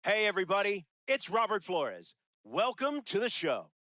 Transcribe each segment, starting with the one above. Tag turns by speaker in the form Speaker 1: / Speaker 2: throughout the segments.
Speaker 1: Hey, everybody, it's Robert Flores. Welcome to the show.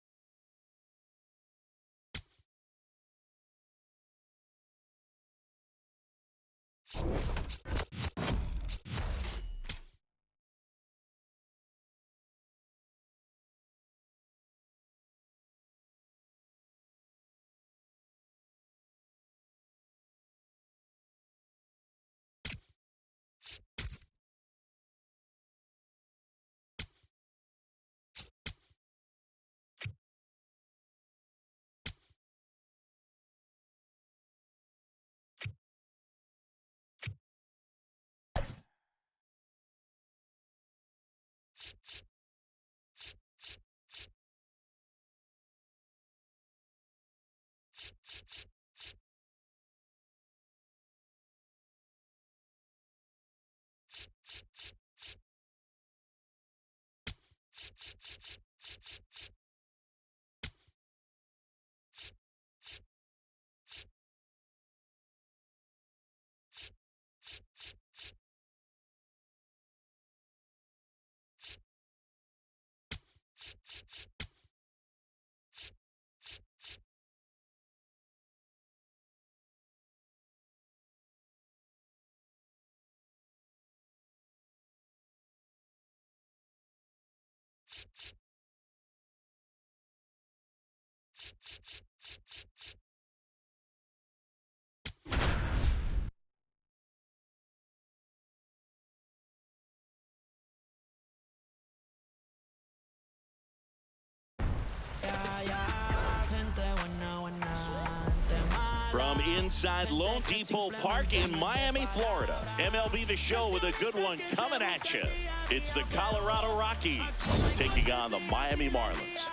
Speaker 2: From inside Lone Depot Park in Miami, Florida, MLB The Show with a good one coming at you. It's the Colorado Rockies taking on the Miami Marlins.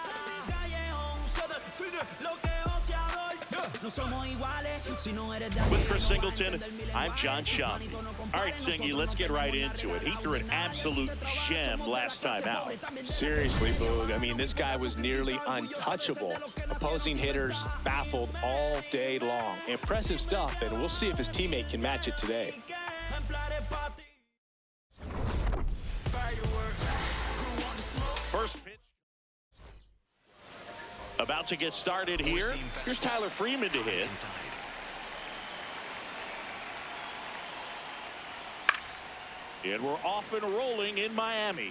Speaker 2: With Chris Singleton, I'm John Schaffy. All right, Singy, let's get right into it. He threw an absolute gem last time out.
Speaker 3: Seriously, Boog. I mean, this guy was nearly untouchable. Opposing hitters baffled all day long. Impressive stuff, and we'll see if his teammate can match it today.
Speaker 2: First pitch. About to get started here. Here's Tyler Freeman to hit. And we're off and rolling in Miami.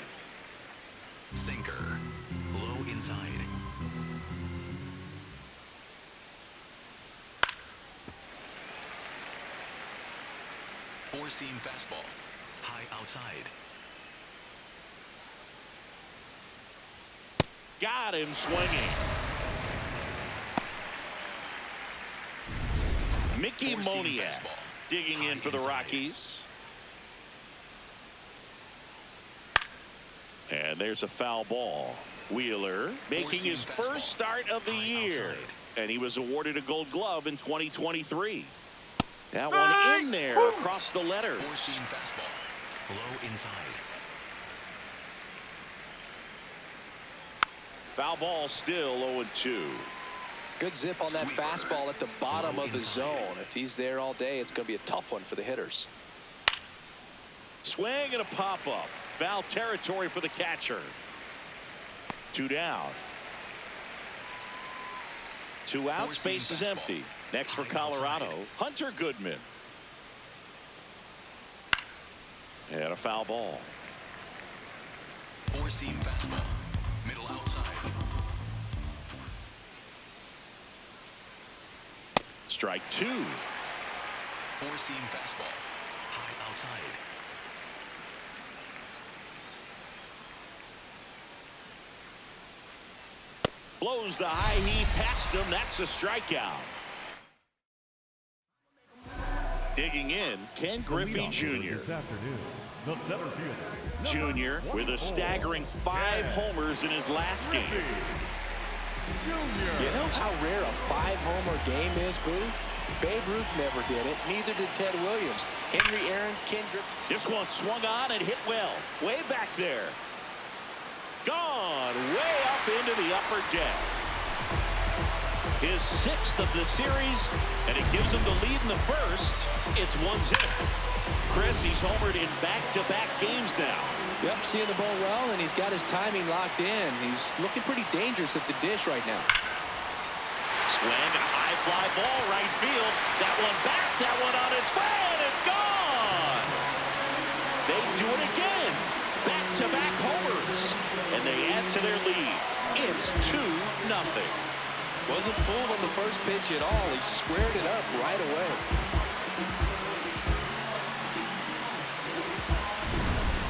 Speaker 4: Sinker. Low inside. Four-seam fastball. High outside.
Speaker 2: Got him swinging. Mickey Moniak digging in for the Rockies. And there's a foul ball. Wheeler making his first start of the year. And he was awarded a Gold Glove in 2023. That one in there across the letters.
Speaker 4: Four-seam fastball. Low inside.
Speaker 2: Foul ball still 0-2.
Speaker 3: Good zip on that fastball at the bottom of the zone. If he's there all day, it's going to be a tough one for the hitters.
Speaker 2: Swing and a pop-up. Foul territory for the catcher. Two down. Two out. Space is empty. Next for Colorado, Hunter Goodman. And a foul ball.
Speaker 4: Four-seam fastball. Middle outside.
Speaker 2: Strike two.
Speaker 4: Four-seam fastball. High outside.
Speaker 2: Blows the high heat past him. That's a strikeout. Digging in, Ken Griffey Jr. Jr. with a staggering 5 homers in his last game.
Speaker 3: You know how rare a 5-homer game is, Boo? Babe Ruth never did it. Neither did Ted Williams. Henry Aaron, Ken Griffey.
Speaker 2: This one swung on and hit well. Way back there. Gone way up into the upper deck. his 6th of the series, and it gives him the lead in the first. It's 1-0. Chris, he's homered in back-to-back games now.
Speaker 3: Yep, seeing the ball well, and he's got his timing locked in. He's looking pretty dangerous at the dish right now.
Speaker 2: Swing, a high fly ball, right field. That one back, that one on its way, and it's gone. They do it again. Back-to-back homers, and they add to their lead. It's 2-0.
Speaker 3: Wasn't fooled on the first pitch at all. He squared it up right away.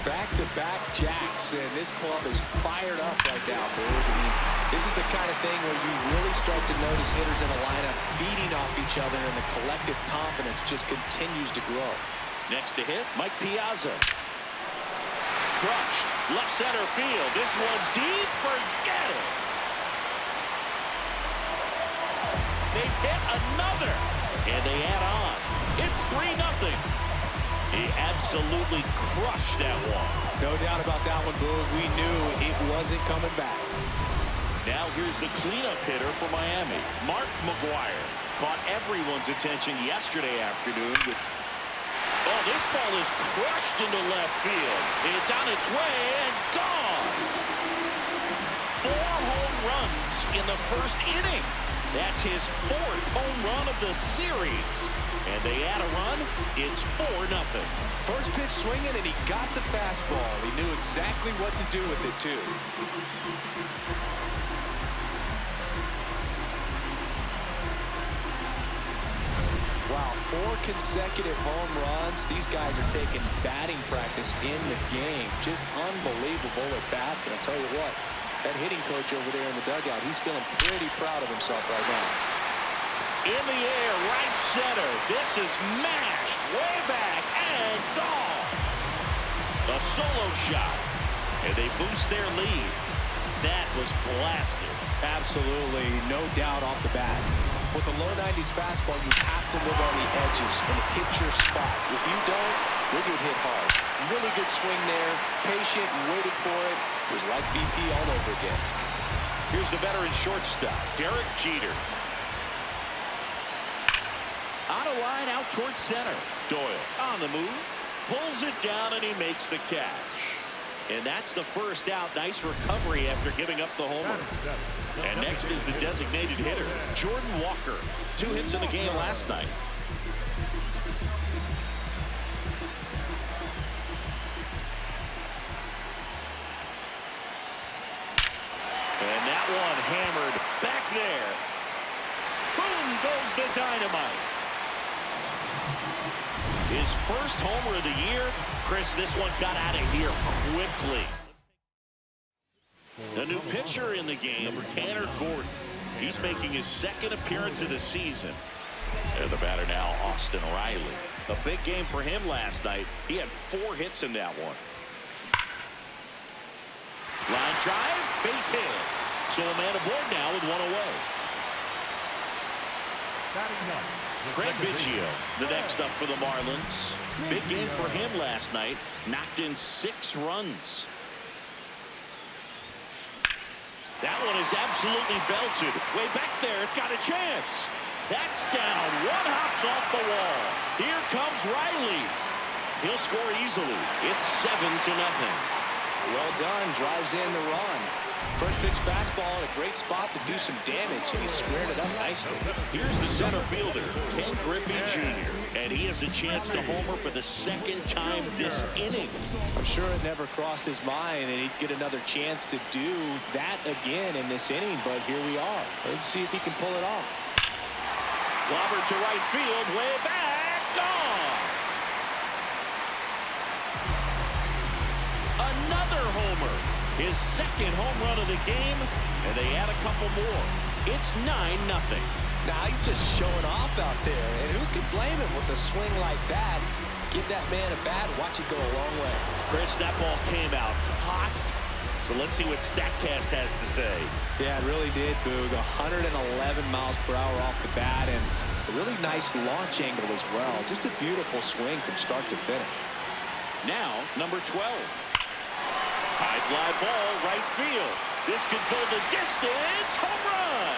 Speaker 3: Back-to-back jacks, and this club is fired up right now, Boog. I mean, this is the kind of thing where you really start to notice hitters in a lineup feeding off each other, and the collective confidence just continues to grow.
Speaker 2: Next to hit, Mike Piazza. Crushed, left center field. This one's deep, forget it. They've hit another, and they add on. It's 3-0. He absolutely crushed that one.
Speaker 3: No doubt about that one, Boog. We knew it wasn't coming back.
Speaker 2: Now here's the cleanup hitter for Miami, Mark McGwire. Caught everyone's attention yesterday afternoon with... Oh, this ball is crushed into left field. It's on its way and gone. 4 home runs in the first inning. That's his 4th home run of the series. And they add a run. It's 4-0.
Speaker 3: First pitch swinging, and he got the fastball. He knew exactly what to do with it, too. Wow, 4 consecutive home runs. These guys are taking batting practice in the game. Just unbelievable at bats. And I'll tell you what, that hitting coach over there in the dugout, he's feeling pretty proud of himself right now.
Speaker 2: In the air, right center. This is mashed way back and gone. A solo shot, and they boost their lead. That was blasted.
Speaker 3: Absolutely, no doubt off the bat. With a low 90s fastball, you have to live on the edges and hit your spots. If you don't, you'll get hit hard. Really good swing there, patient, waited for it. It was like BP all over again.
Speaker 2: Here's the veteran shortstop, Derek Jeter. On a line out towards center. Doyle on the move, pulls it down, and he makes the catch. And that's the first out. Nice recovery after giving up the homer. And next is the designated hitter, Jordan Walker. 2 hits in the game last night. And that one hammered back there. Boom goes the dynamite. His first homer of the year. Chris, this one got out of here quickly. The new pitcher in the game, Tanner Gordon. He's making his 2nd appearance of the season. And the batter now, Austin Riley. A big game for him last night. He had 4 hits in that one. Line drive, base hit. So a man aboard now with 1 away. Craig Biggio, the next up for the Marlins. Big game for him last night. Knocked in 6 runs. That one is absolutely belted. Way back there, it's got a chance. That's down. 1 hops off the wall. Here comes Riley. He'll score easily. It's 7-0.
Speaker 3: Well done, drives in the run. First pitch fastball in a great spot to do some damage, and he squared it up nicely.
Speaker 2: Here's the center fielder, Ken Griffey Jr., and he has a chance to homer for the 2nd time this inning.
Speaker 3: I'm sure it never crossed his mind that he'd get another chance to do that again in this inning, but here we are. Let's see if he can pull it off.
Speaker 2: Clobber to right field, way back, gone. Another homer. His 2nd home run of the game, and they add a couple more. It's 9-0.
Speaker 3: Now he's just showing off out there, and who could blame him with a swing like that? Give that man a bat, watch it go a long way.
Speaker 2: Chris, that ball came out hot. So let's see what StatCast has to say.
Speaker 3: Yeah, it really did, Boog. 111 miles per hour off the bat, and a really nice launch angle as well. Just a beautiful swing from start to finish.
Speaker 2: Now, number 12. High fly ball, right field. This could go the distance. Home run.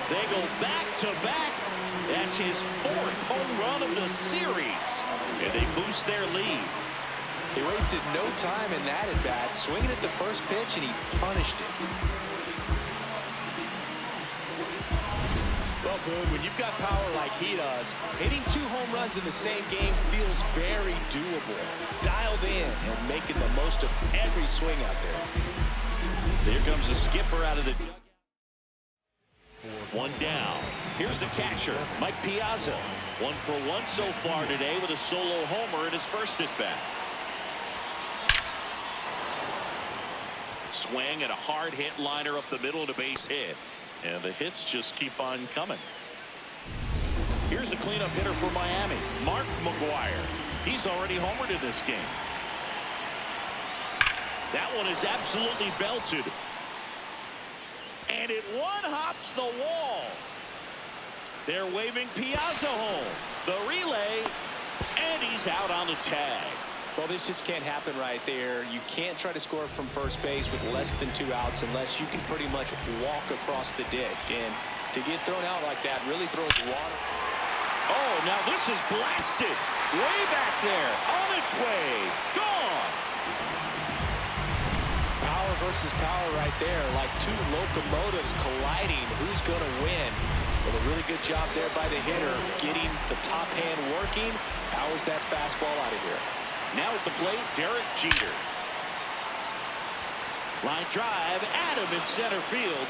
Speaker 2: They go back-to-back. That's his 4th home run of the series. And they boost their lead.
Speaker 3: He wasted no time in that at-bat, swinging at the first pitch, and he punished it. Well, Boone, when you've got power like he does, hitting 2 home runs in the same game feels very doable. Dialed in and making the most of every swing out there.
Speaker 2: Here comes the skipper out of the dugout. 1 down. Here's the catcher, Mike Piazza. 1 for 1 so far today with a solo homer in his first at-bat. Swing and a hard hit liner up the middle to base hit. And the hits just keep on coming. Here's the cleanup hitter for Miami, Mark McGwire. He's already homered in this game. That one is absolutely belted. And it one-hops the wall. They're waving Piazza home. The relay, and he's out on the tag.
Speaker 3: Well, this just can't happen right there. You can't try to score from first base with less than 2 outs unless you can pretty much walk across the ditch. And to get thrown out like that really throws water.
Speaker 2: Oh, now this is blasted. Way back there. On its way. Gone.
Speaker 3: Power versus power right there. Like 2 locomotives colliding. Who's going to win? Well, a really good job there by the hitter. Getting the top hand working. Powers that fastball out of here.
Speaker 2: Now at the plate, Derek Jeter. Line drive, Adam in center field.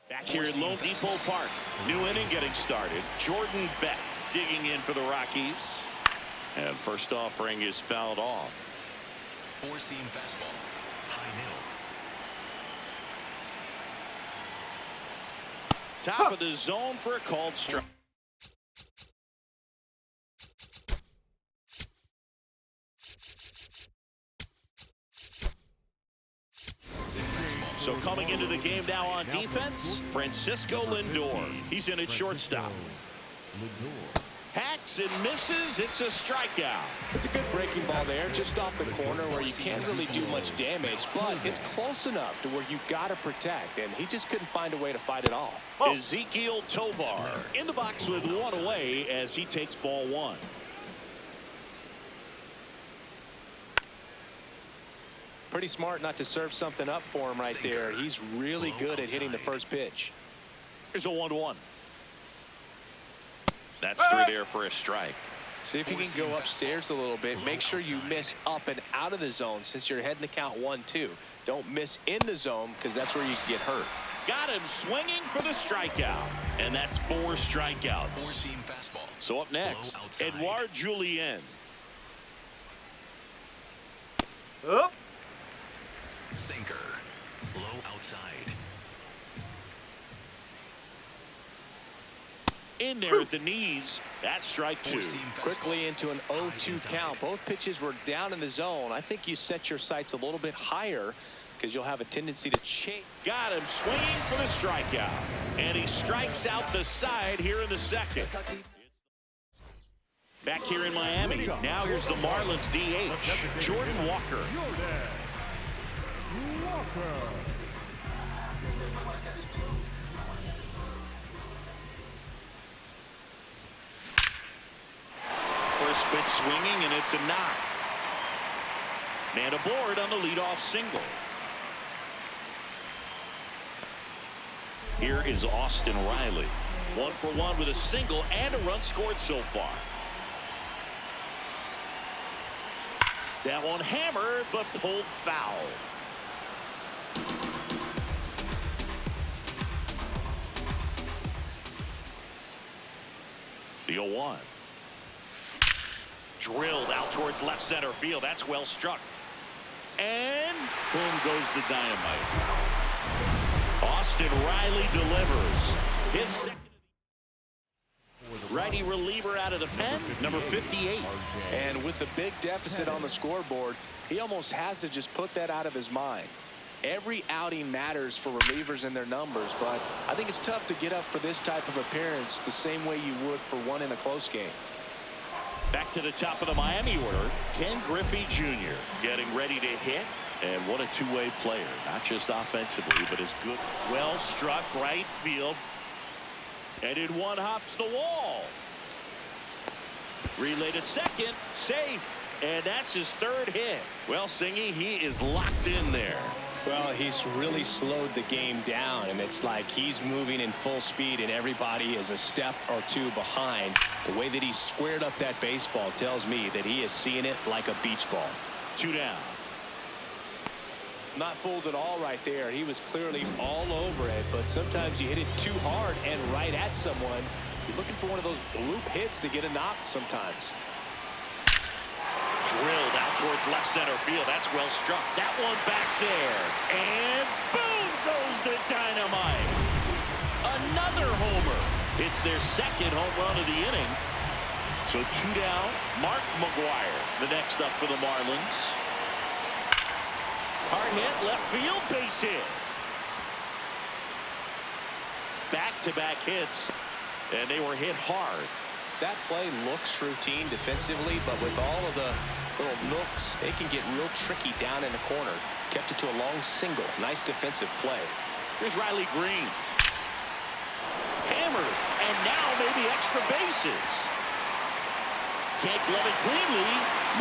Speaker 2: Back here at Lone Depot Park. New inning getting started. Jordan Beck digging in for the Rockies. And first offering is fouled off.
Speaker 4: 4-seam fastball. High middle.
Speaker 2: Top of the zone for a called strike. So coming into the game now on defense, Francisco Lindor. He's in at shortstop. Hacks and misses. It's a strikeout.
Speaker 3: It's a good breaking ball there, just off the corner where you can't really do much damage, but it's close enough to where you've got to protect, and he just couldn't find a way to fight it off.
Speaker 2: Ezekiel Tovar in the box with 1 away as he takes ball 1.
Speaker 3: Pretty smart not to serve something up for him right there. He's really good at hitting the first pitch.
Speaker 2: Here's a 1-1. That's through there for a strike.
Speaker 3: See if you can go upstairs a little bit. Make sure you miss up and out of the zone since you're heading the count 1-2. Don't miss in the zone because that's where you can get hurt.
Speaker 2: Got him swinging for the strikeout. And that's 4 strikeouts.
Speaker 4: 4-seam fastball.
Speaker 2: So up next, Edouard Julien.
Speaker 1: Up.
Speaker 4: Sinker. Low outside.
Speaker 2: In there at the knees. That's strike 2.
Speaker 3: Quickly into an 0-2 count. Both pitches were down in the zone. I think you set your sights a little bit higher because you'll have a tendency to chase.
Speaker 2: Got him swinging for the strikeout. And he strikes out the side here in the second. Back here in Miami. Now here's the Marlins DH, Jordan Walker. First pitch swinging, and it's a knock. Man aboard on the leadoff single. Here is Austin Riley. 1 for 1 with a single and a run scored so far. That one hammered, but pulled foul. The 0-1. Drilled out towards left center field. That's well struck. And boom goes the dynamite. Austin Riley delivers. His second. Righty reliever out of the pen, number 58.
Speaker 3: And with the big deficit on the scoreboard, he almost has to just put that out of his mind. Every outing matters for relievers and their numbers, but I think it's tough to get up for this type of appearance the same way you would for one in a close game.
Speaker 2: Back to the top of the Miami order, Ken Griffey Jr. getting ready to hit. And what a two-way player, not just offensively, but is good. Well struck right field. And in one hops the wall. Relay to second, safe. And that's his third hit. Well, Singy, he is locked in there.
Speaker 3: Well, he's really slowed the game down, and it's like he's moving in full speed, and everybody is a step or two behind. The way that he squared up that baseball tells me that he is seeing it like a beach ball.
Speaker 2: 2 down.
Speaker 3: Not fooled at all right there. He was clearly all over it, but sometimes you hit it too hard and right at someone. You're looking for one of those bloop hits to get a knock sometimes.
Speaker 2: Drilled out towards left center field. That's well struck. That one back there. And boom goes the dynamite. Another homer. It's their second home run of the inning. So 2 down. Mark McGuire, the next up for the Marlins. Hard hit, left field, base hit. Back-to-back hits, and they were hit hard.
Speaker 3: That play looks routine defensively, but with all of the little nooks, it can get real tricky down in the corner. Kept it to a long single. Nice defensive play.
Speaker 2: Here's Riley Green. Hammered, and now maybe extra bases. Can't glove it cleanly.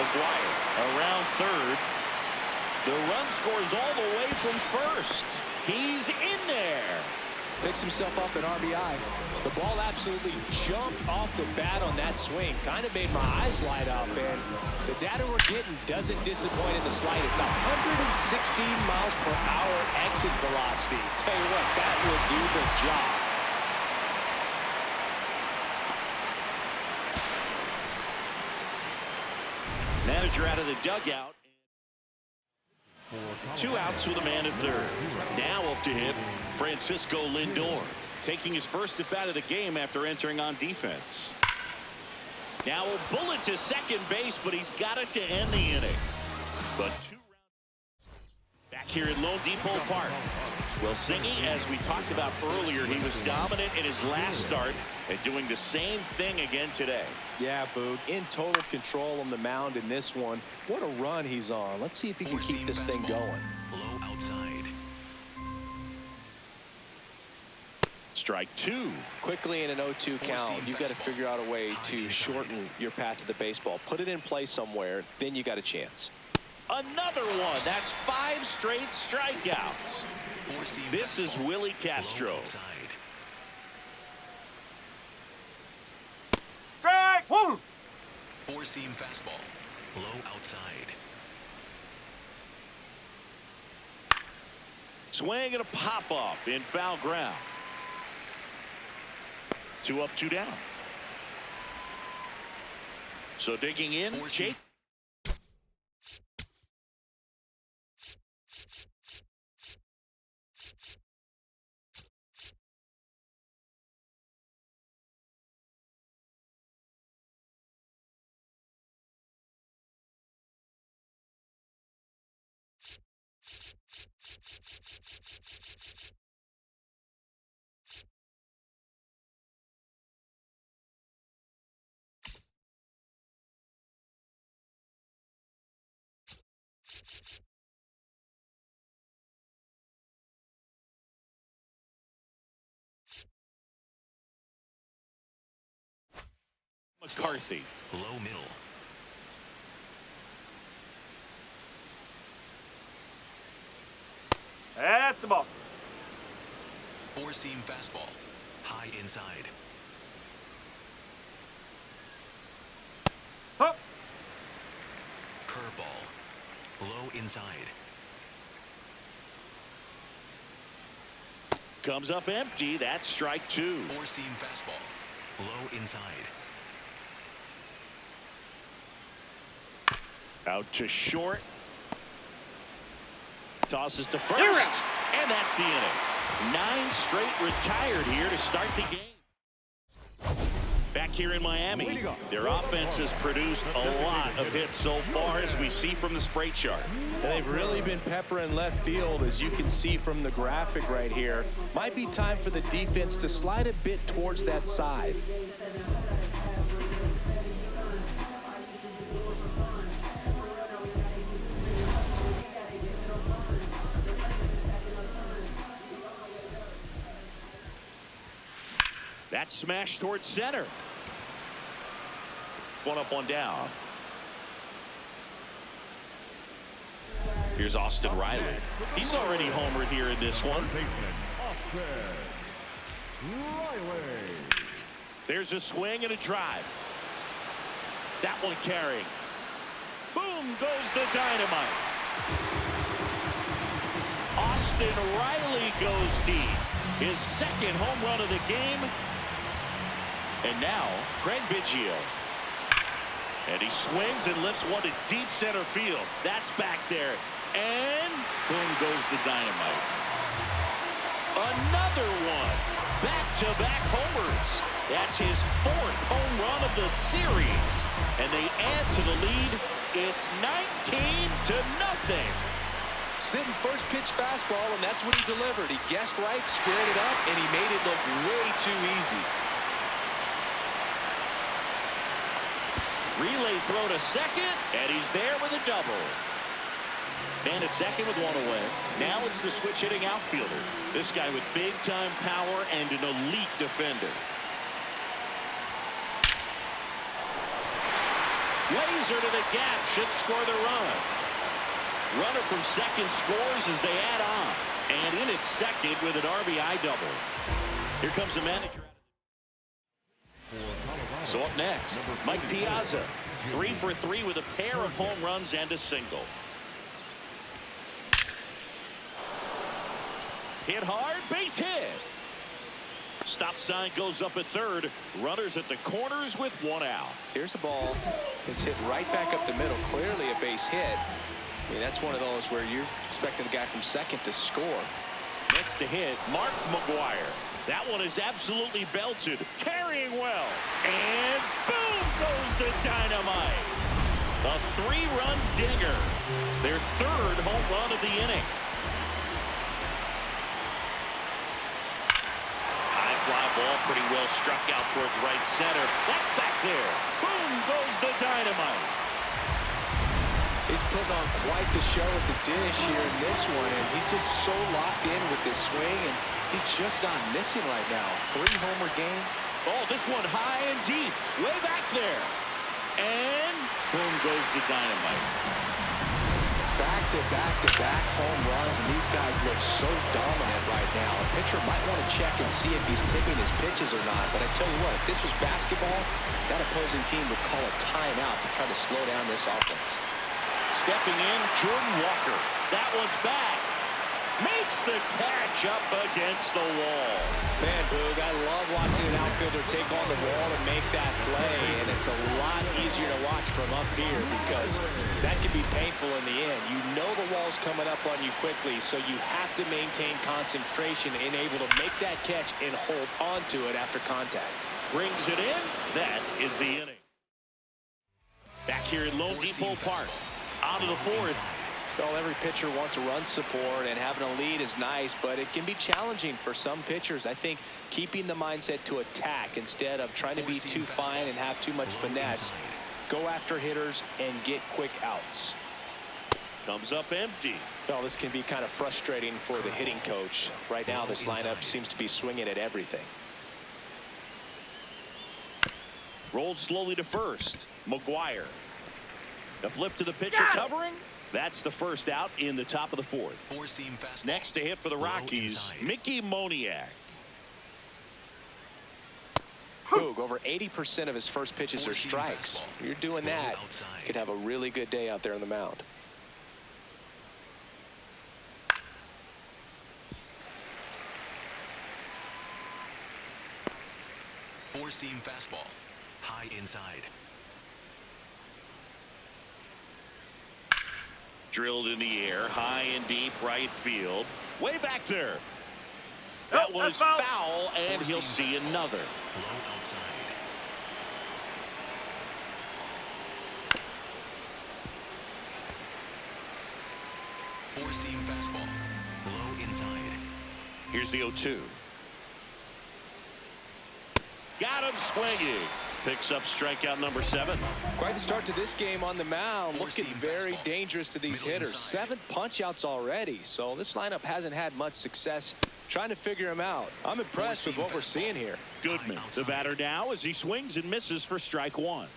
Speaker 2: McGuire around third. The run scores all the way from first. He's in there.
Speaker 3: Picks himself up an RBI. The ball absolutely jumped off the bat on that swing. Kind of made my eyes light up, and the data we're getting doesn't disappoint in the slightest. 116 miles per hour exit velocity. Tell you what, that will do the job.
Speaker 2: Manager out of the dugout. 2 outs with a man at third. Now up to him, Francisco Lindor, taking his first at bat of the game after entering on defense. Now a bullet to second base, but he's got it to end the inning. But 2 rounds back here at Lone Depot Park. Well, Singy, as we talked about earlier, he was dominant in his last start and doing the same thing again today.
Speaker 3: Yeah, Boog, in total control on the mound in this one. What a run he's on. Let's see if he can keep this thing going.
Speaker 4: Low outside.
Speaker 2: Strike 2.
Speaker 3: Quickly in an 0-2 count, you've got to figure out a way to shorten your path to the baseball. Put it in play somewhere, then you got a chance.
Speaker 2: Another one. That's 5 straight strikeouts. This is Willie Castro.
Speaker 1: Strike 1.
Speaker 4: 4-seam fastball. Low outside.
Speaker 2: Swing and a pop-up in foul ground. 2 up, 2 down. So digging in, Jake. McCarthy.
Speaker 4: Low middle.
Speaker 1: That's the ball.
Speaker 4: 4-seam fastball. High inside.
Speaker 1: Up.
Speaker 4: Curveball. Low inside.
Speaker 2: Comes up empty. That's strike 2.
Speaker 4: 4-seam fastball. Low inside.
Speaker 2: Out to short. Tosses to first. And that's the inning. 9 straight retired here to start the game. Back here in Miami, their offense has produced a lot of hits so far, as we see from the spray chart.
Speaker 3: And they've really been peppering left field, as you can see from the graphic right here. Might be time for the defense to slide a bit towards that side.
Speaker 2: That's smashed towards center. One up, one down. Here's Austin Riley. He's already homered here in this one. There's a swing and a drive. That one carrying. Boom goes the dynamite. Austin Riley goes deep. His second home run of the game. And now Craig Biggio. And he swings and lifts one to deep center field. That's back there. And boom goes the dynamite. Another one. Back-to-back homers. That's his fourth home run of the series. And they add to the lead. It's 19-0.
Speaker 3: Sitting first pitch fastball, and that's what he delivered. He guessed right, squared it up, and he made it look way too easy.
Speaker 2: Relay throw to second, and he's there with a double. Man at second with one away. Now it's the switch hitting outfielder. This guy with big-time power and an elite defender. Laser to the gap, should score the run. Runner from second scores as they add on. And in at second with an RBI double. Here comes the manager. So up next, Mike Piazza. 3 for 3 with a pair of home runs and a single. Hit hard, base hit. Stop sign goes up at third. Runners at the corners with one out.
Speaker 3: Here's a ball that's hit right back up the middle. Clearly a base hit. I mean, that's one of those where you're expecting a guy from second to score.
Speaker 2: Next to hit, Mark McGuire. That one is absolutely belted. Carrying well. And boom goes the dynamite. A 3-run dinger. Their third home run of the inning. High fly ball pretty well struck out towards right center. That's back there. Boom goes the dynamite.
Speaker 3: He's putting on quite the show at the dish here in this one, and he's just so locked in with this swing, and he's just not missing right now. 3-homer game.
Speaker 2: Oh, this one high and deep, way back there. And boom goes the dynamite.
Speaker 3: Back-to-back home runs, and these guys look so dominant right now. A pitcher might want to check and see if he's taking his pitches or not, but I tell you what, if this was basketball, that opposing team would call a timeout to try to slow down this offense.
Speaker 2: Stepping in, Jordan Walker. That one's back. Makes the catch up against the wall.
Speaker 3: Man, Boog, I love watching an outfielder take on the wall and make that play, and it's a lot easier to watch from up here because that can be painful in the end. You know the wall's coming up on you quickly, so you have to maintain concentration and able to make that catch and hold onto it after contact.
Speaker 2: Brings it in. That is the inning. Back here at Lone Depot Park. On to the fourth.
Speaker 3: Well, every pitcher wants a run support, and having a lead is nice, but it can be challenging for some pitchers. I think keeping the mindset to attack instead of trying to be too fine and have too much finesse. Go after hitters and get quick outs.
Speaker 2: Comes up empty.
Speaker 3: Well, this can be kind of frustrating for the hitting coach. Right now, this lineup seems to be swinging at everything.
Speaker 2: Rolled slowly to first. McGuire. The flip to the pitcher covering. That's the first out in the top of the fourth. Next to hit for the Rockies, Mickey Moniak.
Speaker 3: Boog, over 80% of his first pitches are strikes. If you're doing that, you could have a really good day out there on the mound.
Speaker 4: Four-seam fastball, high inside.
Speaker 2: Drilled in the air, high and deep right field. Way back there. That one is foul, and he'll see another.
Speaker 4: Low outside. Four-seam fastball, low inside.
Speaker 2: Here's the 0-2. Got him swinging. Picks up strikeout number 7.
Speaker 3: Quite the start to this game on the mound. Looking very dangerous to these hitters. 7 punch outs already. So this lineup hasn't had much success Trying to figure him out. I'm impressed with what we're seeing here.
Speaker 2: Goodman, the batter now, as he swings and misses for strike one.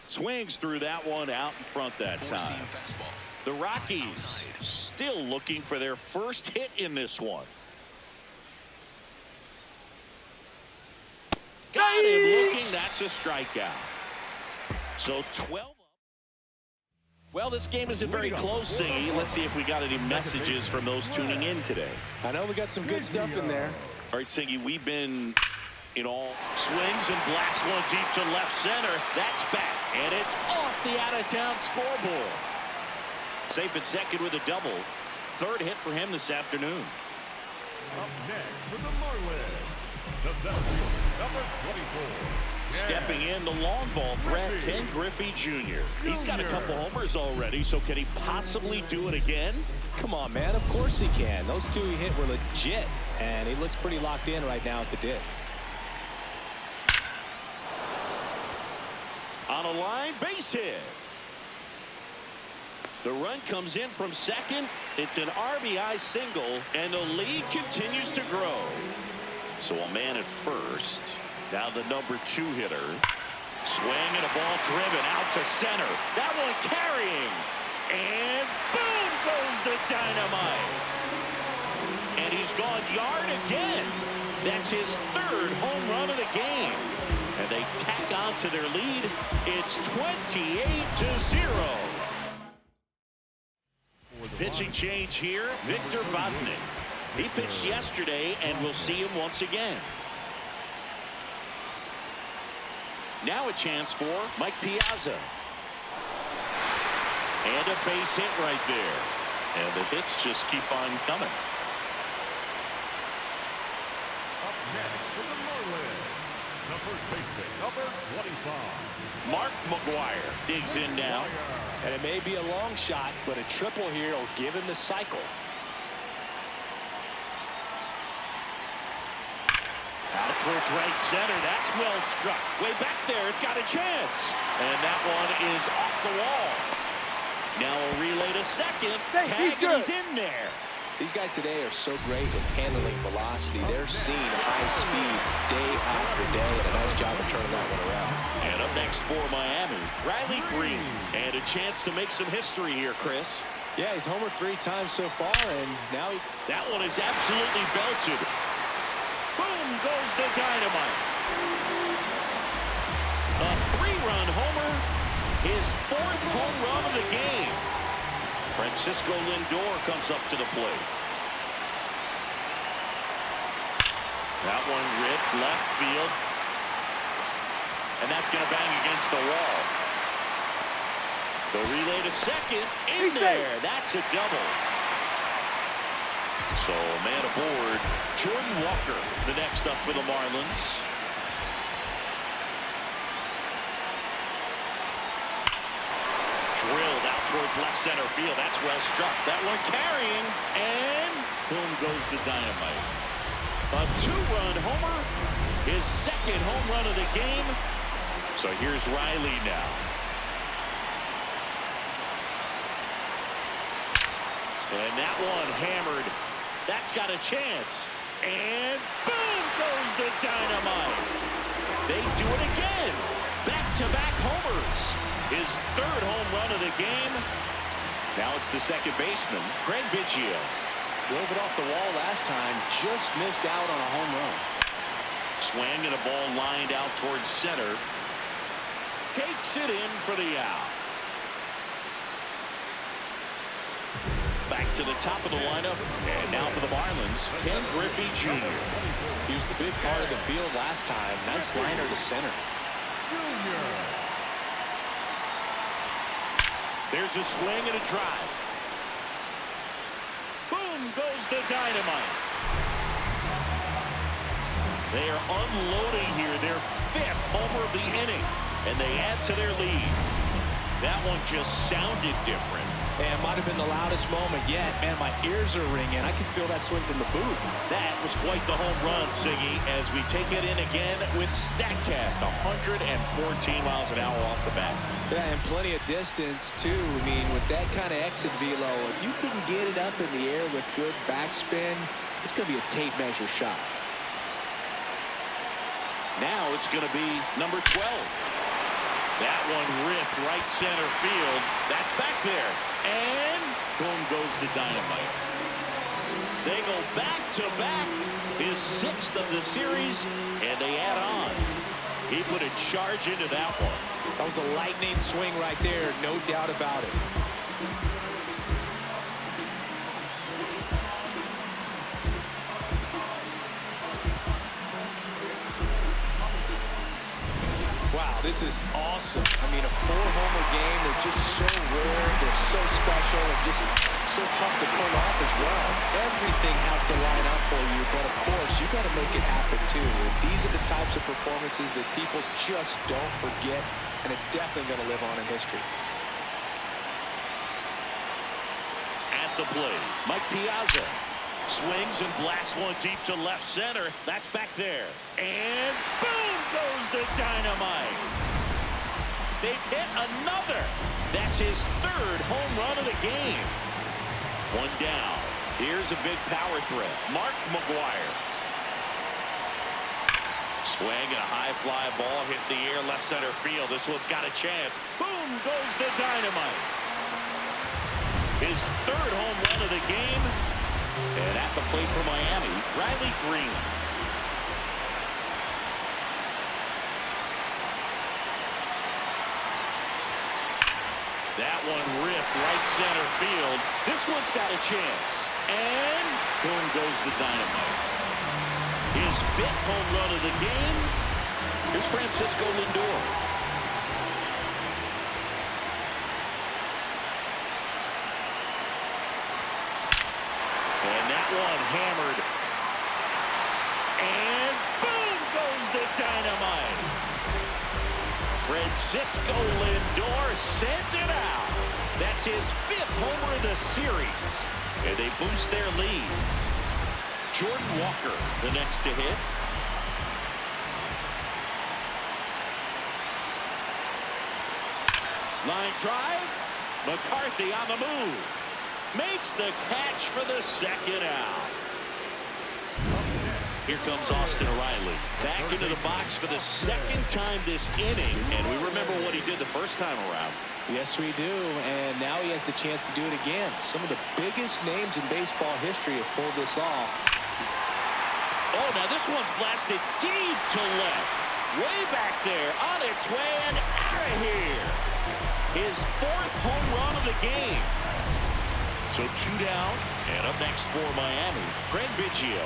Speaker 2: Swings through that one out in front that time. The Rockies still looking for their first hit in this one. Got him looking. That's a strikeout. So 12 up. Well, this game isn't very close, Singy. Let's see if we got any messages from those tuning in today.
Speaker 3: I know we got some good stuff in there.
Speaker 2: All right, Singy, we've been in all swings and blasts one deep to left center. That's back, and it's off the out-of-town scoreboard. Safe at second with a double. Third hit for him this afternoon.
Speaker 5: Up next for the Marlins, the center fielder, number 24.
Speaker 2: Stepping in, the long ball threat, Ken Griffey Jr. He's got a couple homers already, so can he possibly do it again?
Speaker 3: Come on, man. Of course he can. Those two he hit were legit, and he looks pretty locked in right now at the dip.
Speaker 2: On a line, base hit. The run comes in from second. It's an RBI single, and the lead continues to grow. So a man at first. Now the number 2 hitter. Swing and a ball driven out to center. That one carrying. And boom goes the dynamite. And he's gone yard again. That's his 3rd home run of the game. And they tack on to their lead. It's 28-0. Pitching change here. Victor Vodnik. He pitched yesterday, and we'll see him once again. Now a chance for Mike Piazza. And a base hit right there. And the hits just keep on coming.
Speaker 5: Up next for the Marlins, the first baseman, number 25.
Speaker 2: Mark McGuire digs in now.
Speaker 3: And it may be a long shot, but a triple here will give him the cycle.
Speaker 2: Out towards right center. That's well struck. Way back there. It's got a chance. And that one is off the wall. Now a relay to second. Tag, and he's in there.
Speaker 3: These guys today are so great at handling velocity. They're seeing high speeds day after day. And a nice job of turning that one around.
Speaker 2: And up next for Miami, Riley Green. And a chance to make some history here, Chris.
Speaker 3: Yeah, he's homered 3 times so far, and now
Speaker 2: that one is absolutely belted. Boom goes the dynamite. A 3-run homer, his 4th home run of the game. Francisco Lindor comes up to the plate. That one ripped left field. And that's going to bang against the wall. The relay to second, in there. That's a double. So, man aboard, Jordan Walker, the next up for the Marlins. Drilled out towards left center field. That's well struck. That one carrying, and boom goes the dynamite. A 2-run homer, his 2nd home run of the game. So here's Riley now. And that one hammered. That's got a chance. And boom goes the dynamite. They do it again. Back-to-back homers. His 3rd home run of the game. Now it's the second baseman, Craig Biggio.
Speaker 3: Drove it off the wall last time. Just missed out on a home run.
Speaker 2: Swing and a ball lined out towards center. Takes it in for the out. Back to the top of the lineup, and now for the Marlins, Ken Griffey Jr.
Speaker 3: He was the big part of the field last time. Nice liner to center.
Speaker 2: There's a swing and a drive. Boom goes the dynamite. They are unloading here, their 5th homer of the inning, and they add to their lead. That one just sounded different.
Speaker 3: And it might have been the loudest moment yet. Man, my ears are ringing. I can feel that swing from the booth.
Speaker 2: That was quite the home run, Siggy, as we take it in again with StatCast, 114 miles an hour off the bat.
Speaker 3: Yeah, and plenty of distance, too. I mean, with that kind of exit velo, if you can get it up in the air with good backspin, it's going to be a tape measure shot.
Speaker 2: Now it's going to be number 12. That one ripped right center field. That's back there. And boom goes the dynamite. They go back-to-back, his 6th of the series, and they add on. He put a charge into that one.
Speaker 3: That was a lightning swing right there, no doubt about it. Wow, this is awesome. I mean, a 4-homer game, they're just so rare, they're so special, and just so tough to pull off as well. Everything has to line up for you, but of course, you got to make it happen too. And these are the types of performances that people just don't forget, and it's definitely going to live on in history.
Speaker 2: At the plate, Mike Piazza swings and blasts one deep to left center. That's back there. And boom goes the dynamite. They've hit another. That's his 3rd home run of the game. One down. Here's a big power threat. Mark McGwire. Swing and a high fly ball hit the air left center field. This one's got a chance. Boom goes the dynamite. His 3rd home run of the game. And at the plate for Miami, Riley Green. That one ripped right center field. This one's got a chance. And boom goes the dynamite. His 5th home run of the game. Here's Francisco Lindor. And that one hammered. And boom goes the dynamite. Francisco Lindor sent it out. That's his 5th homer of the series. And they boost their lead. Jordan Walker, the next to hit. Line drive. McCarthy on the move. Makes the catch for the 2nd out. Here comes Austin Riley. Back into the box for the 2nd time this inning. And we remember what he did the first time around.
Speaker 3: Yes, we do. And now he has the chance to do it again. Some of the biggest names in baseball history have pulled this off.
Speaker 2: Oh, now this one's blasted deep to left. Way back there. On its way and out of here. His 4th home run of the game. So 2 down. And up next for Miami, Craig Biggio.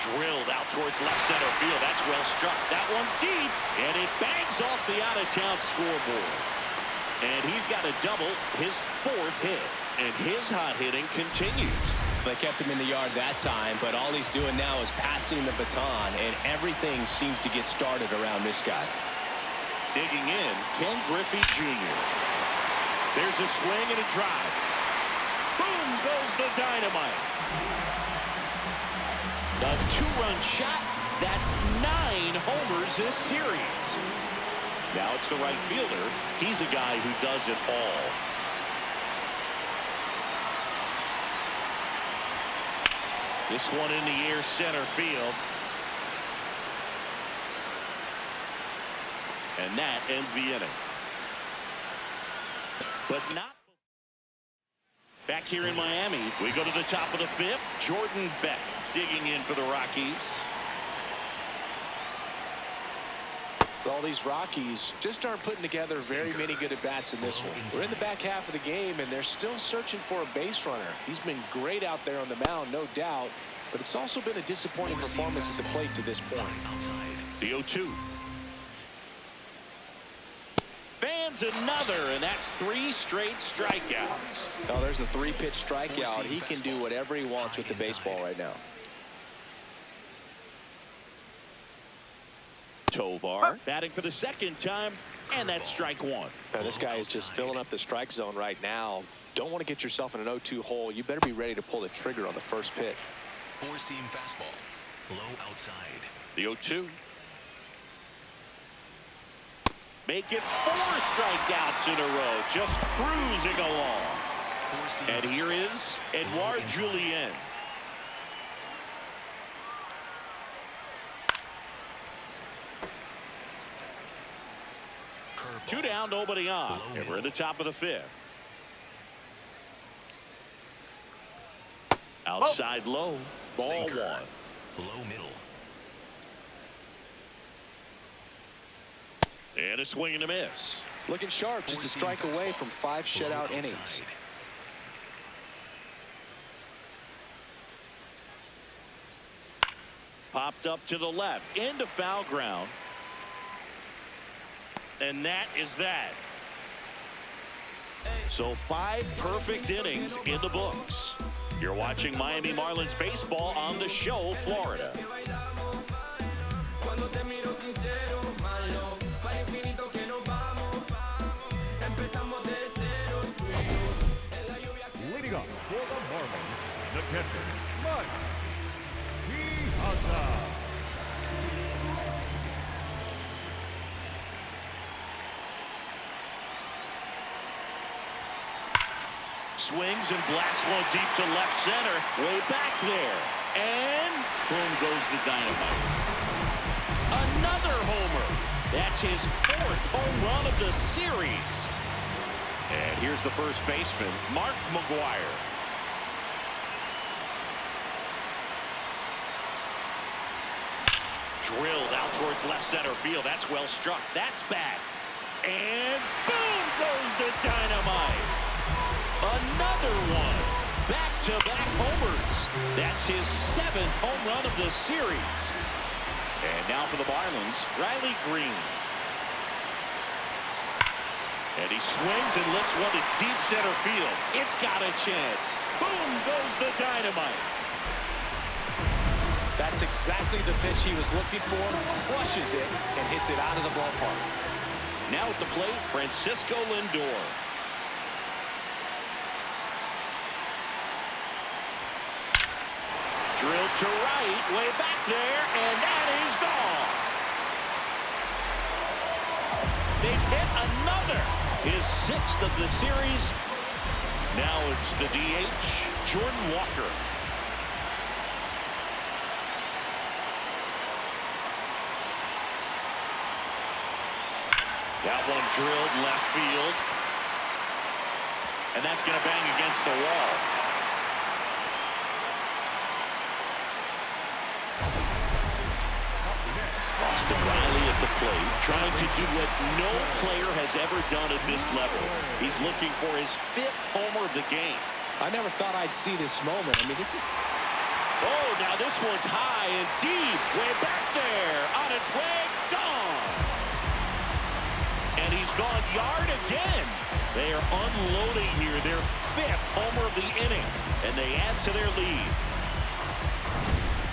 Speaker 2: Drilled out towards left center field. That's well struck. That one's deep. And it bangs off the out-of-town scoreboard. And he's got a double, his 4th hit. And his hot hitting continues.
Speaker 3: They kept him in the yard that time, but all he's doing now is passing the baton, and everything seems to get started around this guy.
Speaker 2: Digging in, Ken Griffey Jr. There's a swing and a drive. Boom goes the dynamite. A 2-run shot. That's 9 homers this series. Now it's the right fielder. He's a guy who does it all. This one in the air center field. And that ends the inning. But not. Back here in Miami, we go to the top of the 5th. Jordan Beck digging in for the Rockies.
Speaker 3: All these Rockies just aren't putting together very many good at-bats in this one. We're in the back half of the game, and they're still searching for a base runner. He's been great out there on the mound, no doubt, but it's also been a disappointing performance at the plate to this point.
Speaker 2: The 0-2. Fans another, and that's 3 straight strikeouts.
Speaker 3: Oh, there's a 3-pitch strikeout. He can do whatever he wants with the baseball right now.
Speaker 2: Tovar batting for the second time, and that's strike one.
Speaker 3: Now, this guy is just filling up the strike zone right now. Don't want to get yourself in an 0-2 hole. You better be ready to pull the trigger on the first pitch.
Speaker 4: Four-seam fastball. Low outside.
Speaker 2: The 0-2. Make it 4 strikeouts in a row, just cruising along. And here is Edouard Julien.
Speaker 4: Curveball.
Speaker 2: 2 down, nobody on. And we're in the top of the 5th. Outside low, ball
Speaker 4: Sinker.
Speaker 2: 1.
Speaker 4: Low middle.
Speaker 2: And a swing and a miss.
Speaker 3: Looking sharp, just a strike away from 5 shutout innings.
Speaker 2: Popped up to the left, into foul ground. And that is that. So 5 perfect innings in the books. You're watching Miami Marlins baseball on The Show, Florida.
Speaker 5: Leading up for the Marlins, the catcher, Mike Piazza.
Speaker 2: Swings and blasts one deep to left center. Way back there. And boom goes the dynamite. Another homer. That's his 4th home run of the series. And here's the first baseman, Mark McGwire. Drilled out towards left center field. That's well struck. That's back. And boom goes the dynamite. Another one. Back-to-back homers. That's his 7th home run of the series. And now for the Marlins, Riley Green. And he swings and lifts one to deep center field. It's got a chance. Boom goes the dynamite.
Speaker 3: That's exactly the pitch he was looking for. Crushes it and hits it out of the ballpark.
Speaker 2: Now at the plate, Francisco Lindor. Drilled to right, way back there, and that is gone. They've hit another, his 6th of the series. Now it's the DH, Jordan Walker. That one drilled left field. And that's going to bang against the wall. Austin Riley at the plate, trying to do what no player has ever done at this level. He's looking for his 5th homer of the game.
Speaker 3: I never thought I'd see this moment. I mean, this is...
Speaker 2: Oh, now this one's high and deep, way back there, on its way, gone. And he's gone yard again. They are unloading here, their 5th homer of the inning, and they add to their lead.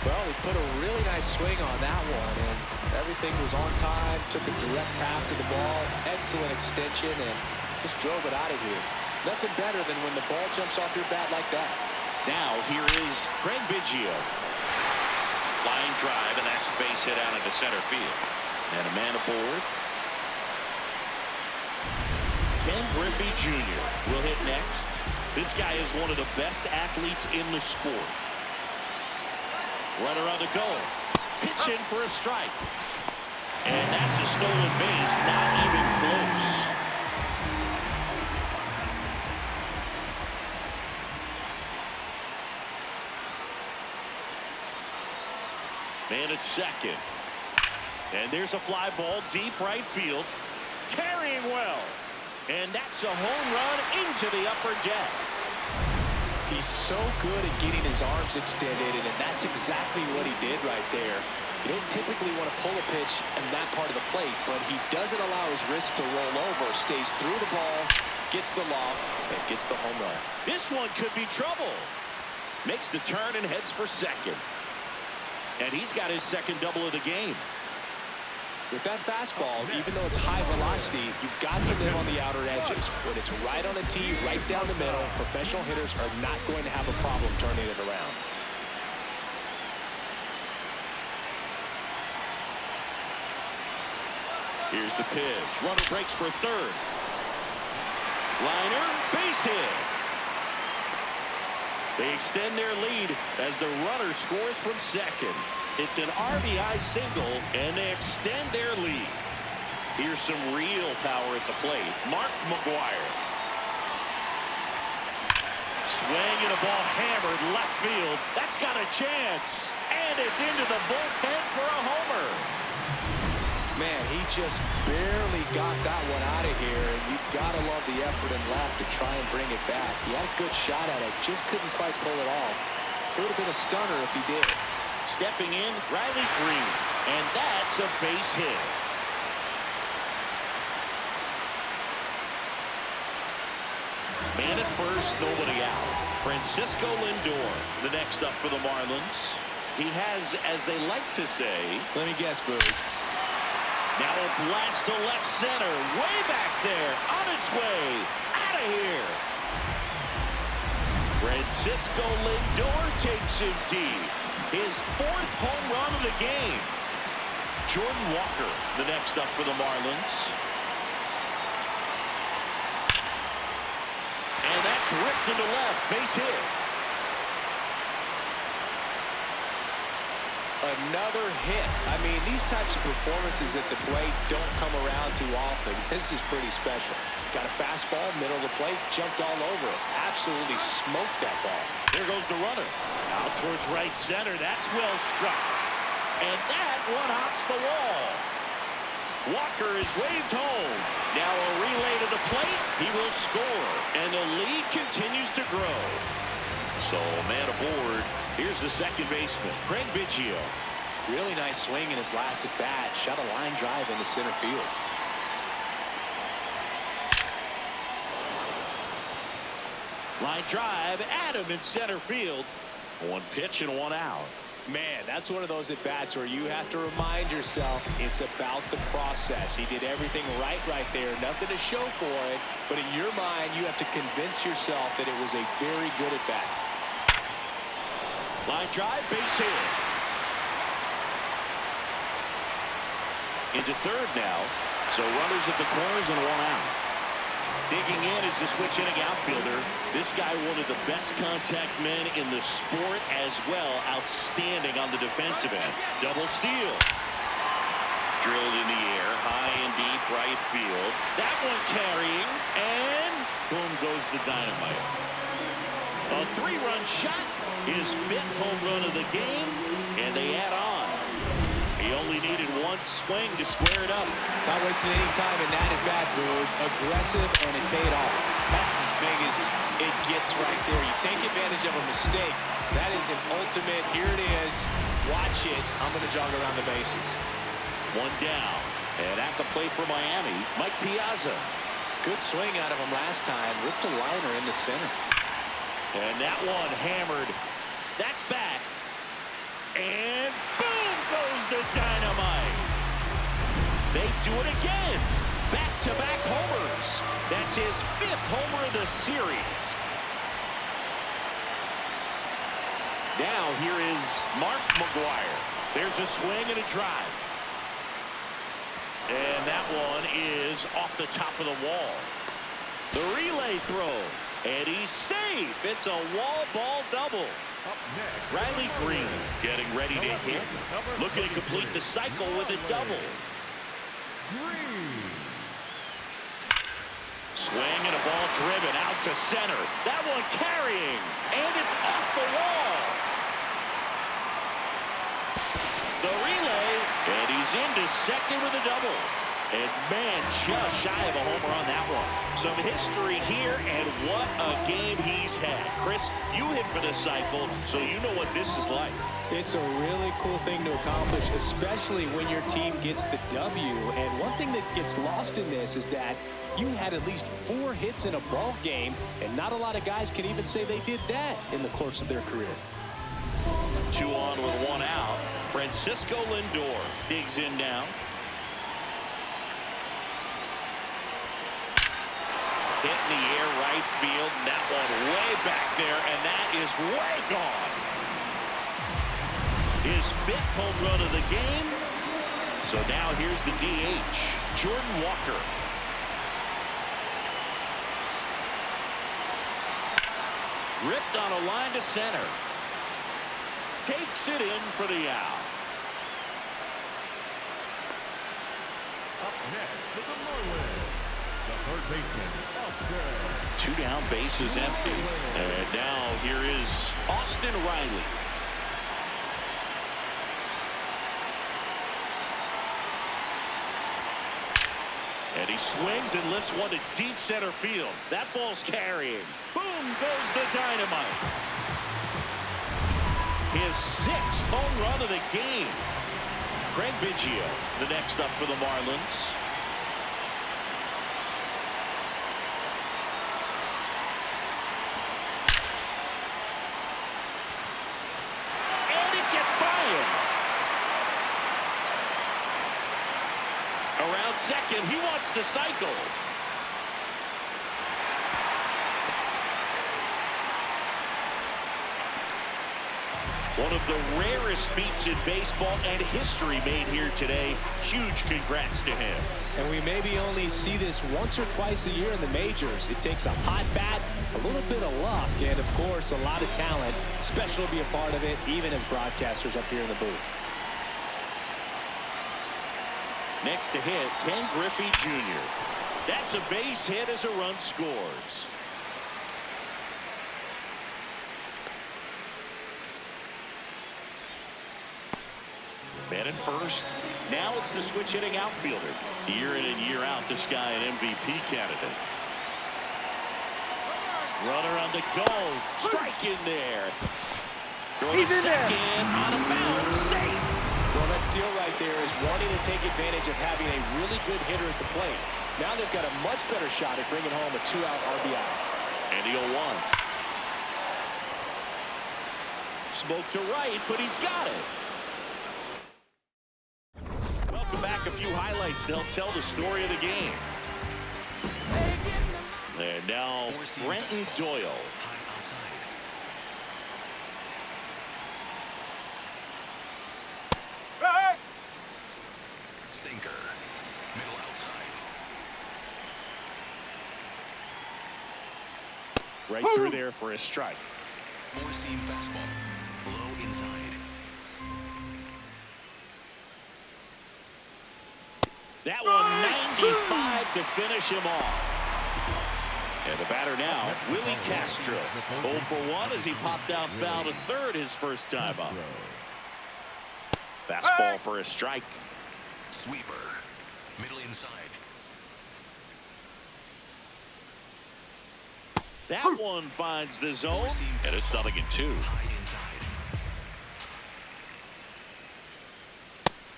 Speaker 3: Well, he put a really nice swing on that one, and everything was on time, took a direct path to the ball, excellent extension, and just drove it out of here. Nothing better than when the ball jumps off your bat like that.
Speaker 2: Now, here is Craig Biggio. Line drive, and that's a base hit out into center field. And a man aboard. Ken Griffey Jr. will hit next. This guy is one of the best athletes in the sport. Runner on the go. Pitch in for a strike. And that's a stolen base, not even close. Man at second. And there's a fly ball deep right field. Carrying well. And that's a home run into the upper deck.
Speaker 3: He's so good at getting his arms extended, and that's exactly what he did right there. You don't typically want to pull a pitch in that part of the plate, but he doesn't allow his wrist to roll over, stays through the ball, gets the lob, and gets the home run.
Speaker 2: This one could be trouble. Makes the turn and heads for second. And he's got his 2nd double of the game.
Speaker 3: With that fastball, even though it's high velocity, you've got to live on the outer edges. When it's right on a tee, right down the middle, professional hitters are not going to have a problem turning it around.
Speaker 2: Here's the pitch. Runner breaks for third. Liner, base hit. They extend their lead as the runner scores from second. It's an RBI single, and they extend their lead. Here's some real power at the plate. Mark McGwire. Swing and a ball hammered left field. That's got a chance. And it's into the bullpen for a homer.
Speaker 3: Man, he just barely got that one out of here. And you've got to love the effort in left to try and bring it back. He had a good shot at it, just couldn't quite pull it off. It would have been a stunner if he did.
Speaker 2: Stepping in, Riley Green. And that's a base hit. Man at first, nobody out. Francisco Lindor, the next up for the Marlins. He has, as they like to say,
Speaker 3: let me guess, Boog.
Speaker 2: Now a blast to left center, way back there, on its way, out of here. Francisco Lindor takes him deep. His fourth home run of the game. Jordan Walker, the next up for the Marlins. And that's ripped into left, base hit.
Speaker 3: Another hit. I mean, these types of performances at the plate don't come around too often. This is pretty special. Got a fastball, middle of the plate, jumped all over it. Absolutely smoked that ball.
Speaker 2: There goes the runner. Out towards right center. That's well struck. And that one hops the wall. Walker is waved home. Now a relay to the plate. He will score. And the lead continues to grow. So, man aboard. Here's the second baseman, Craig Biggio.
Speaker 3: Really nice swing in his last at bat. Shot a line drive into center field.
Speaker 2: Line drive, Adam in center field. One pitch and one out.
Speaker 3: Man, that's one of those at bats where you have to remind yourself it's about the process. He did everything right there. Nothing to show for it. But in your mind, you have to convince yourself that it was a very good at bat.
Speaker 2: Line drive, base hit. Into third now. So runners at the corners and one out. Digging in is the switch inning outfielder. This guy, one of the best contact men in the sport as well. Outstanding on the defensive end. Double steal. Drilled in the air, high and deep right field. That one carrying, and boom goes the dynamite. A three-run shot, his fifth home run of the game, and they add on. He only needed one swing to square it up.
Speaker 3: Not wasting any time in that at-bat, Boog. Aggressive, and it paid off. That's as big as it gets right there. You take advantage of a mistake. That is an ultimate, here it is, watch it, I'm going to jog around the bases.
Speaker 2: One down, and at the plate for Miami, Mike Piazza.
Speaker 3: Good swing out of him last time. Ripped the liner in the center.
Speaker 2: And that one hammered. That's back. And boom goes the dynamite. They do it again. Back-to-back homers. That's his fifth homer of the series. Now here is Mark McGwire. There's a swing and a drive. And that one is off the top of the wall. The relay throw. And he's safe. It's a wall ball double. Riley Green getting ready to hit. Looking to complete the cycle with a double. Swing and a ball driven out to center. That one carrying. And it's off the wall. The relay. And he's into second with a double. And man, just shy of a homer on that one. Some history here, and what a game he's had. Chris, you hit for this cycle, so you know what this is like.
Speaker 3: It's a really cool thing to accomplish, especially when your team gets the W. And one thing that gets lost in this is that you had at least 4 hits in a ball game, and not a lot of guys can even say they did that in the course of their career.
Speaker 2: 2 on with 1 out. Francisco Lindor digs in now. hit in the air right field, and that one way back there, and that is way gone. His 5th home run of the game. So now here's the DH, Jordan Walker. Ripped on a line to center. Takes it in for the out.
Speaker 5: Up next to the Marlins, the third baseman, Austin.
Speaker 2: 2 down, base is empty. And now here is Austin Riley. And he swings and lifts one to deep center field. That ball's carrying. Boom goes the dynamite. His 6th home run of the game. Craig Biggio, the next up for the Marlins. And it gets by him. Around second, he wants to cycle. One of the rarest feats in baseball and history made here today. Huge congrats to him.
Speaker 3: And we maybe only see this once or twice a year in the majors. It takes a hot bat, a little bit of luck, and of course a lot of talent. Special to be a part of it, even as broadcasters up here in the booth.
Speaker 2: Next to hit, Ken Griffey Jr. That's a base hit as a run scores. Man at first. Now it's the switch hitting outfielder. Year in and year out, this guy an MVP candidate. Runner on the go. Strike in there. He's in second. On a bounce. Safe.
Speaker 3: Well, that steal right there is wanting to take advantage of having a really good hitter at the plate. Now they've got a much better shot at bringing home a 2-out RBI.
Speaker 2: And the 0-1. Smoke to right, but he's got it. Welcome back. A few highlights to help tell the story of the game. And now Brenton Doyle.
Speaker 4: Sinker. Middle outside.
Speaker 2: Right through there for a strike.
Speaker 4: Four-seam fastball. Low inside.
Speaker 2: That one 95 to finish him off. And the batter now, Willie Castro. 0 for 1 as he popped out foul to third his first time up. Fastball for a strike.
Speaker 4: Sweeper. Middle inside.
Speaker 2: That one finds the zone, and it's 0-2.
Speaker 4: High inside.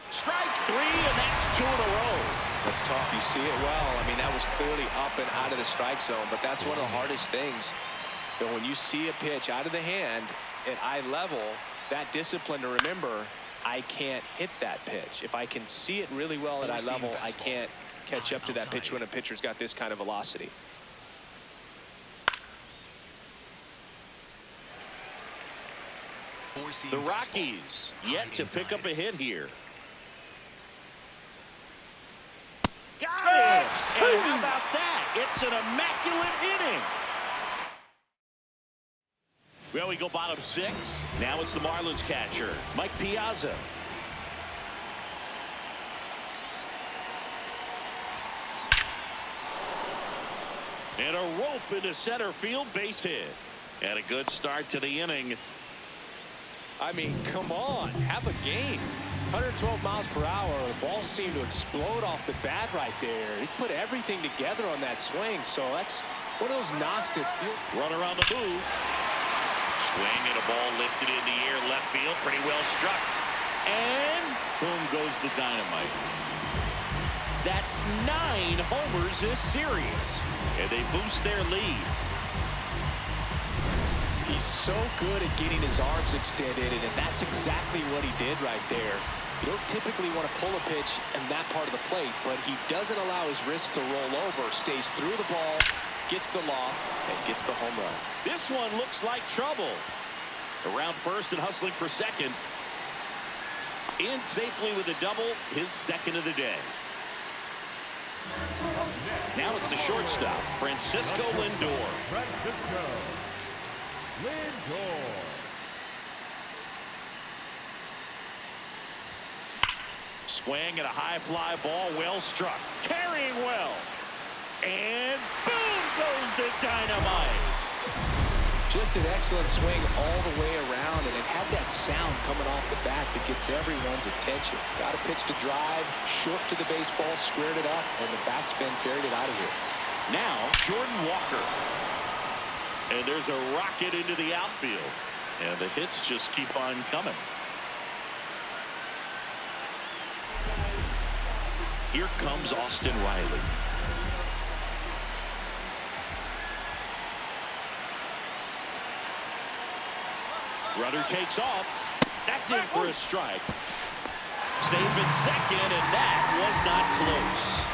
Speaker 2: Strike 3, and that's 2 in a row.
Speaker 3: That's tough. You see it well. I mean, that was clearly up and out of the strike zone, but that's one of the hardest things. But when you see a pitch out of the hand at eye level, that discipline to remember, I can't hit that pitch. If I can see it really well at eye level, I can't catch up to that pitch when a pitcher's got this kind of velocity.
Speaker 2: The Rockies yet to pick up a hit here. Got it! And how about that? It's an immaculate inning. Well, we go bottom 6. Now it's the Marlins catcher, Mike Piazza. And a rope into center field, base hit. And a good start to the inning.
Speaker 3: I mean, come on, have a game. 112 miles per hour. The ball seemed to explode off the bat right there. He put everything together on that swing, so that's one of those knocks that feel.
Speaker 2: Run around the move. Swing and a ball lifted in the air, left field, pretty well struck. And boom goes the dynamite. That's 9 homers this series, and they boost their lead.
Speaker 3: He's so good at getting his arms extended, and that's exactly what he did right there. You don't typically want to pull a pitch in that part of the plate, but he doesn't allow his wrists to roll over, stays through the ball, gets the lob, and gets the home run.
Speaker 2: This one looks like trouble. Around first and hustling for second. In safely with a double, his second of the day. Now it's the shortstop, Francisco Lindor.
Speaker 5: Francisco Lindor.
Speaker 2: Swing and a high fly ball, well struck. Carrying well. And boom goes the dynamite.
Speaker 3: Just an excellent swing all the way around, and it had that sound coming off the bat that gets everyone's attention. Got a pitch to drive, short to the baseball, squared it up, and the backspin carried it out of here.
Speaker 2: Now, Jordan Walker. And there's a rocket into the outfield. And the hits just keep on coming. Here comes Austin Riley. Runner takes off. That's in for a strike. Safe at second, and that was not close.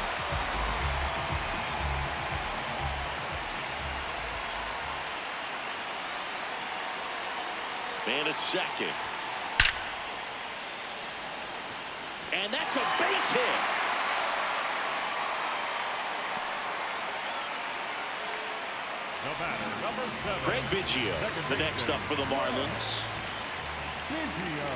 Speaker 2: Man at second. And that's a base hit.
Speaker 5: The batter, number 7.
Speaker 2: Craig Biggio, the next up for the Marlins.
Speaker 5: Biggio.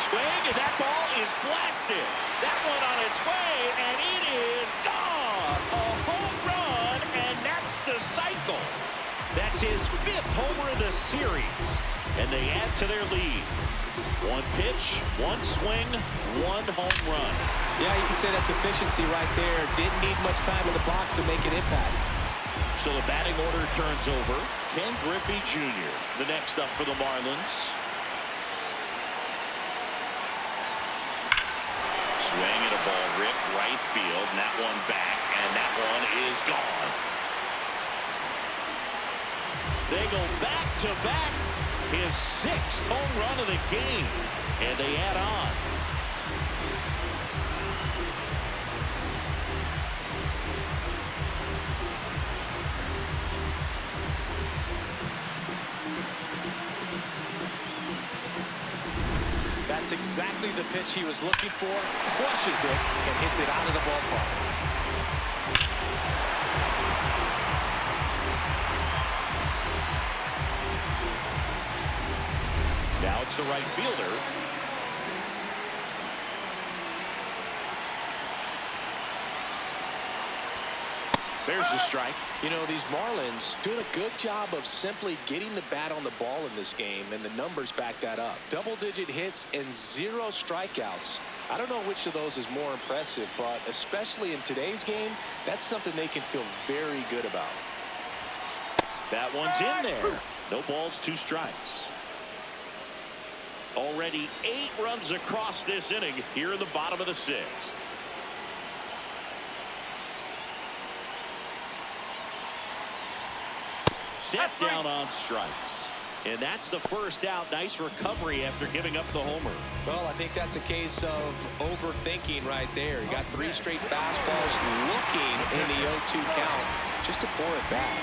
Speaker 2: Swing, and that ball is blasted. That one on its way, and it is gone. A home run, and that's the cycle. That's his 5th homer of the series, and they add to their lead. One pitch, one swing, one home run.
Speaker 3: Yeah, you can say that's efficiency right there. Didn't need much time in the box to make an impact.
Speaker 2: So the batting order turns over. Ken Griffey Jr., the next up for the Marlins. Swing and a ball ripped right field, and that one back, and that one is gone. They go back-to-back, his 6th home run of the game, and they add on.
Speaker 3: That's exactly the pitch he was looking for. Crushes it and hits it out of the ballpark.
Speaker 2: Now it's the right fielder. There's the strike.
Speaker 3: You know, these Marlins doing a good job of simply getting the bat on the ball in this game, and the numbers back that up. Double-digit hits and 0 strikeouts. I don't know which of those is more impressive, but especially in today's game, that's something they can feel very good about.
Speaker 2: That one's in there. No balls, 2 strikes. Already 8 runs across this inning here in the bottom of the 6th. Set down on strikes. And that's the first out. Nice recovery after giving up the homer.
Speaker 3: Well, I think that's a case of overthinking right there. He got 3 straight fastballs looking in the 0-2 count just to pour it back.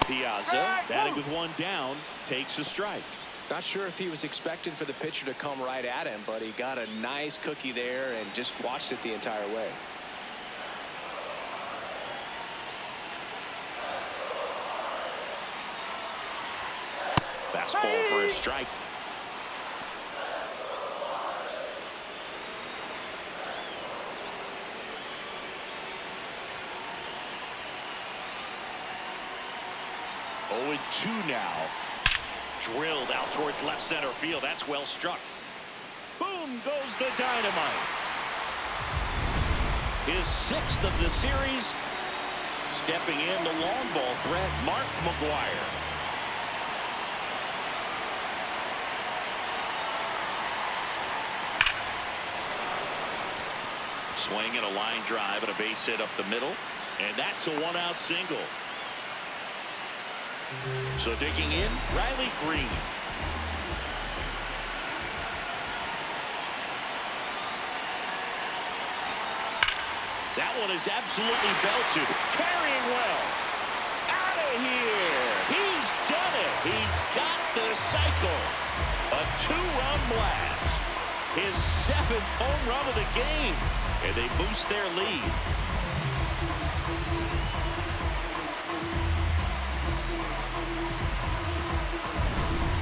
Speaker 2: Piazza, batting with 1 down, takes a strike.
Speaker 3: Not sure if he was expecting for the pitcher to come right at him, but he got a nice cookie there and just watched it the entire way.
Speaker 2: Fastball for a strike. Oh, 2 now. Drilled out towards left center field. That's well struck. Boom goes the dynamite. His 6th of the series. Stepping in the long ball threat, Mark McGwire. Swing and a line drive and a base hit up the middle. And that's a 1-out single. So digging in, Riley Green. That one is absolutely belted. Carrying well. Out of here. He's done it. He's got the cycle. A two-run blast. His 7th home run of the game. And they boost their lead.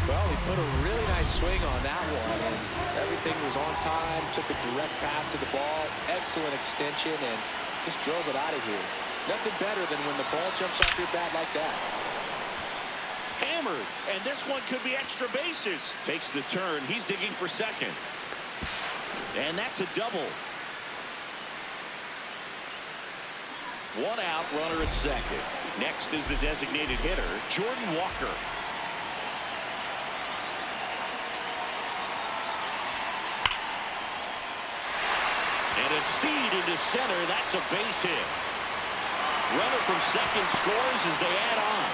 Speaker 3: Well, he put a really nice swing on that one, and everything was on time, took a direct path to the ball, excellent extension, and just drove it out of here. Nothing better than when the ball jumps off your bat like that.
Speaker 2: Hammered, and this one could be extra bases. Takes the turn. He's digging for second. And that's a double. 1 out, runner at second. Next is the designated hitter, Jordan Walker. And a seed into center. That's a base hit. Runner from second scores as they add on.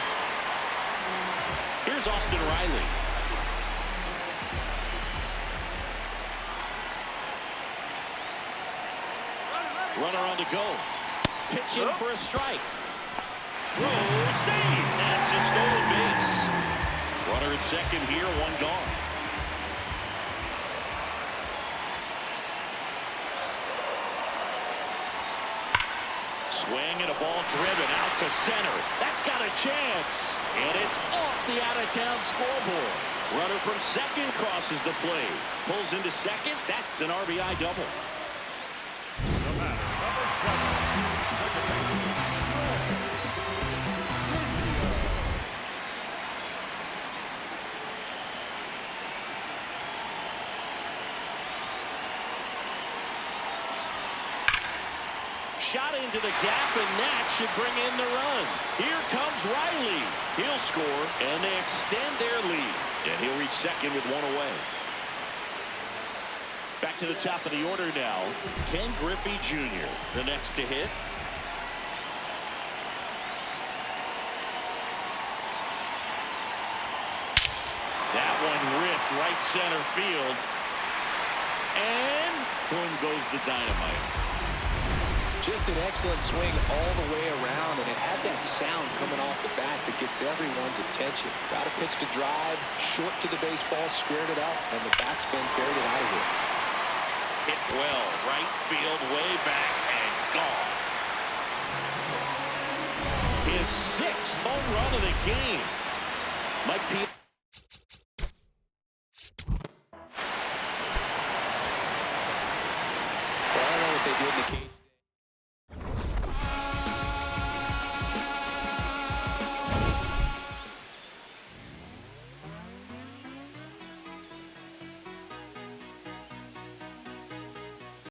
Speaker 2: Here's Austin Riley. Runner on to go. Pitch in for a strike. Throw, save. That's a stolen base. Runner at second here, 1 gone. Swing and a ball driven out to center. That's got a chance. And it's off the out-of-town scoreboard. Runner from second crosses the plate. Pulls into second. That's an RBI double.
Speaker 5: The batter, number 7.
Speaker 2: Shot into the gap, and that should bring in the run. Here comes Riley. He'll score, and they extend their lead. And he'll reach second with 1 away. Back to the top of the order now. Ken Griffey Jr., the next to hit. That one ripped right center field. And boom goes the dynamite.
Speaker 3: Just an excellent swing all the way around, and it had that sound coming off the bat that gets everyone's attention. Got a pitch to drive, short to the baseball, squared it up, and the backspin carried it out of here.
Speaker 2: Hit well, right field, way back, and gone. His 6th home run of the game. Mike P.